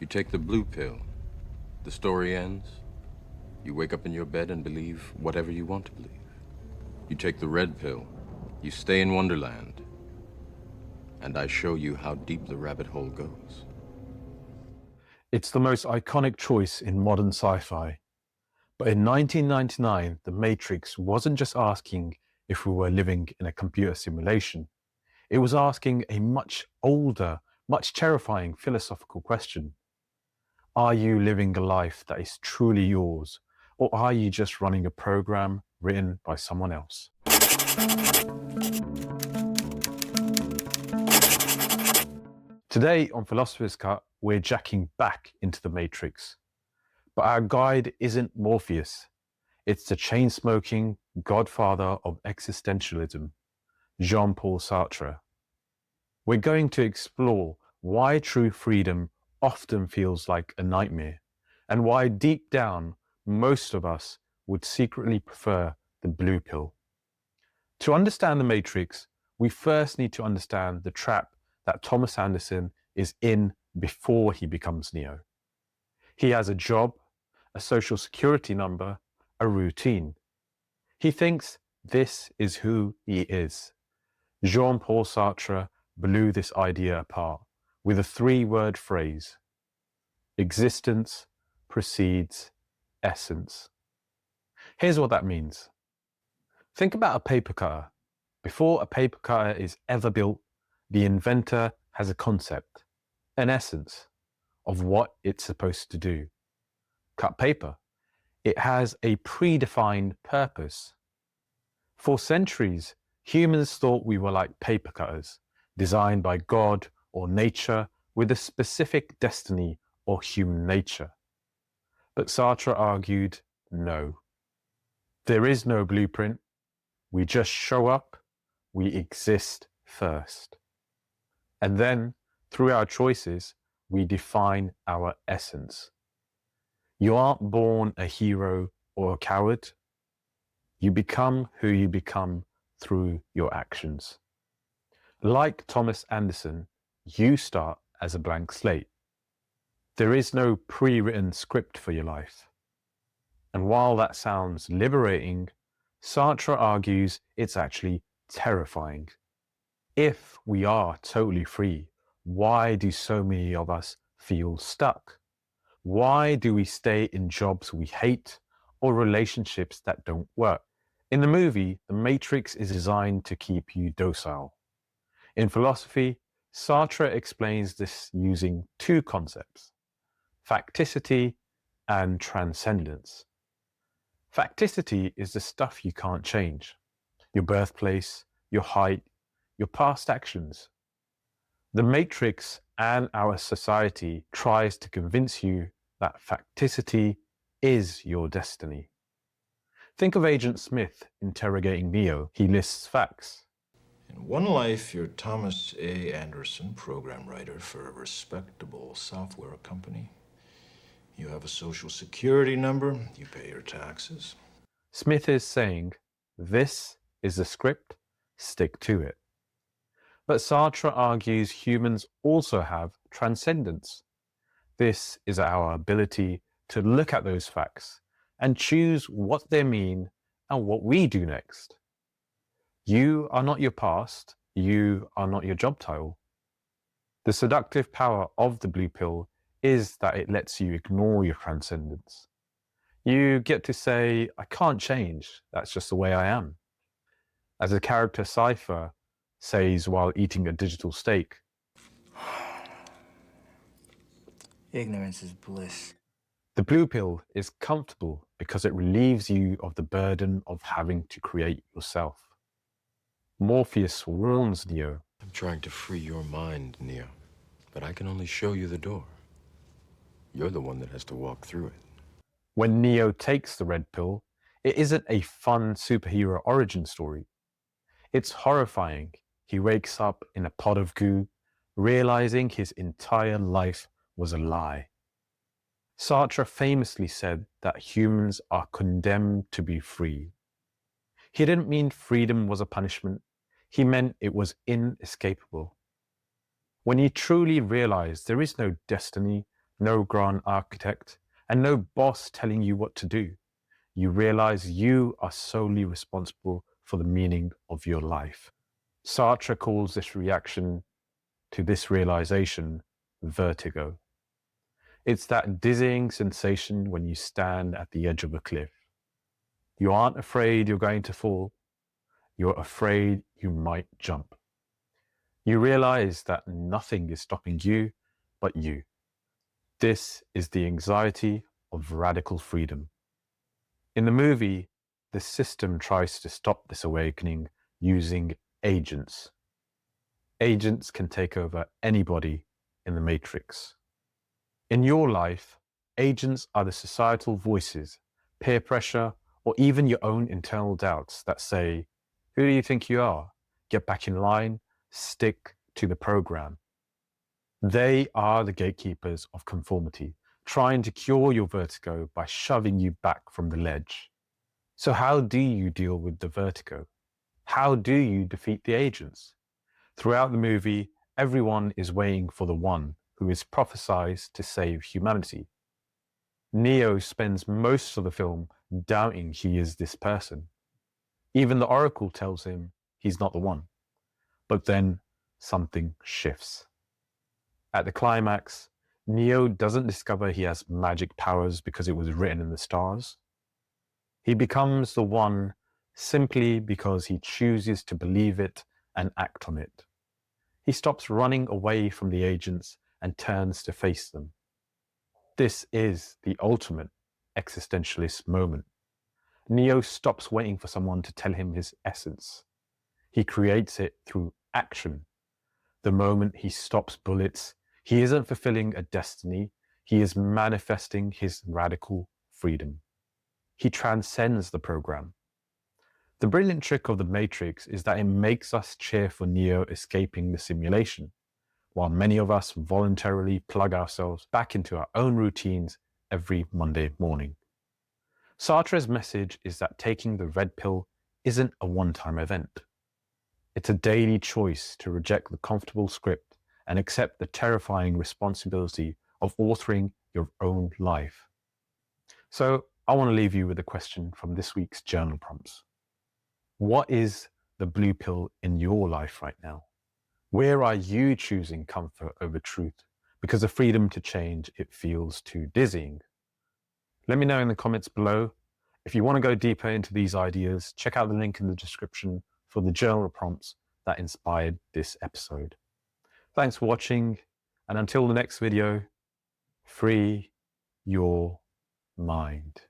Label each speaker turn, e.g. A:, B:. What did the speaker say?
A: You take the blue pill. The story ends. You wake up in your bed and believe whatever you want to believe. You take the red pill. You stay in Wonderland. And I show you how deep the rabbit hole goes.
B: It's the most iconic choice in modern sci-fi. But in 1999, The Matrix wasn't just asking if we were living in a computer simulation. It was asking a much older, much terrifying philosophical question. Are you living a life that is truly yours, or are you just running a program written by someone else? Today on Philosopher's Cut, we're jacking back into the Matrix. But our guide isn't Morpheus. It's the chain-smoking godfather of existentialism, Jean-Paul Sartre. We're going to explore why true freedom often feels like a nightmare, and why deep down, most of us would secretly prefer the blue pill. To understand the Matrix, we first need to understand the trap that Thomas Anderson is in before he becomes Neo. He has a job, a social security number, a routine. He thinks this is who he is. Jean-Paul Sartre blew this idea apart with a three-word phrase: existence precedes essence. Here's what that means. Think about a paper cutter. Before a paper cutter is ever built, the inventor has a concept, an essence of what it's supposed to do. Cut paper. It has a predefined purpose. For centuries, humans thought we were like paper cutters, designed by God or nature with a specific destiny or human nature. But Sartre argued, no. There is no blueprint. We just show up, we exist first. And then, through our choices, we define our essence. You aren't born a hero or a coward. You become who you become through your actions. Like Thomas Anderson, you start as a blank slate. There is no pre-written script for your life. And while that sounds liberating, Sartre argues it's actually terrifying. If we are totally free, why do so many of us feel stuck? Why do we stay in jobs we hate or relationships that don't work? In the movie, The Matrix is designed to keep you docile. In philosophy, Sartre explains this using two concepts: facticity and transcendence. Facticity is the stuff you can't change: your birthplace, your height, your past actions. The Matrix and our society tries to convince you that facticity is your destiny. Think of Agent Smith interrogating Neo. He lists facts.
C: In one life, you're Thomas A. Anderson, program writer for a respectable software company. You have a social security number. You pay your taxes.
B: Smith is saying, this is the script, stick to it. But Sartre argues humans also have transcendence. This is our ability to look at those facts and choose what they mean and what we do next. You are not your past. You are not your job title. The seductive power of the blue pill is that it lets you ignore your transcendence. You get to say, I can't change. That's just the way I am. As the character Cypher says while eating a digital steak,
D: ignorance is bliss.
B: The blue pill is comfortable because it relieves you of the burden of having to create yourself. Morpheus warns Neo.
A: I'm trying to free your mind, Neo, but I can only show you the door. You're the one that has to walk through it.
B: When Neo takes the red pill, it isn't a fun superhero origin story. It's horrifying. He wakes up in a pot of goo, realizing his entire life was a lie. Sartre famously said that humans are condemned to be free. He didn't mean freedom was a punishment. He meant it was inescapable. When you truly realize there is no destiny, no grand architect, and no boss telling you what to do. You realize you are solely responsible for the meaning of your life. Sartre calls this reaction to this realization vertigo. It's that dizzying sensation when you stand at the edge of a cliff. You aren't afraid you're going to fall. You're afraid you might jump. You realize that nothing is stopping you but you. This is the anxiety of radical freedom. In the movie, the system tries to stop this awakening using agents. Agents can take over anybody in the matrix. In your life, agents are the societal voices, peer pressure, or even your own internal doubts that say, who do you think you are? Get back in line, stick to the program. They are the gatekeepers of conformity, trying to cure your vertigo by shoving you back from the ledge. So how do you deal with the vertigo? How do you defeat the agents? Throughout the movie, everyone is waiting for the one who is prophesied to save humanity. Neo spends most of the film doubting he is this person. Even the Oracle tells him he's not the one. But then something shifts. At the climax, Neo doesn't discover he has magic powers because it was written in the stars. He becomes the one simply because he chooses to believe it and act on it. He stops running away from the agents and turns to face them. This is the ultimate existentialist moment. Neo stops waiting for someone to tell him his essence. He creates it through action. The moment he stops bullets, he isn't fulfilling a destiny, he is manifesting his radical freedom. He transcends the program. The brilliant trick of the Matrix is that it makes us cheer for Neo escaping the simulation, while many of us voluntarily plug ourselves back into our own routines every Monday morning. Sartre's message is that taking the red pill isn't a one-time event. It's a daily choice to reject the comfortable script and accept the terrifying responsibility of authoring your own life. So I want to leave you with a question from this week's journal prompts. What is the blue pill in your life right now? Where are you choosing comfort over truth because the freedom to change, it feels too dizzying? Let me know in the comments below. If you want to go deeper into these ideas, check out the link in the description for the journal prompts that inspired this episode. Thanks for watching, and until the next video, free your mind.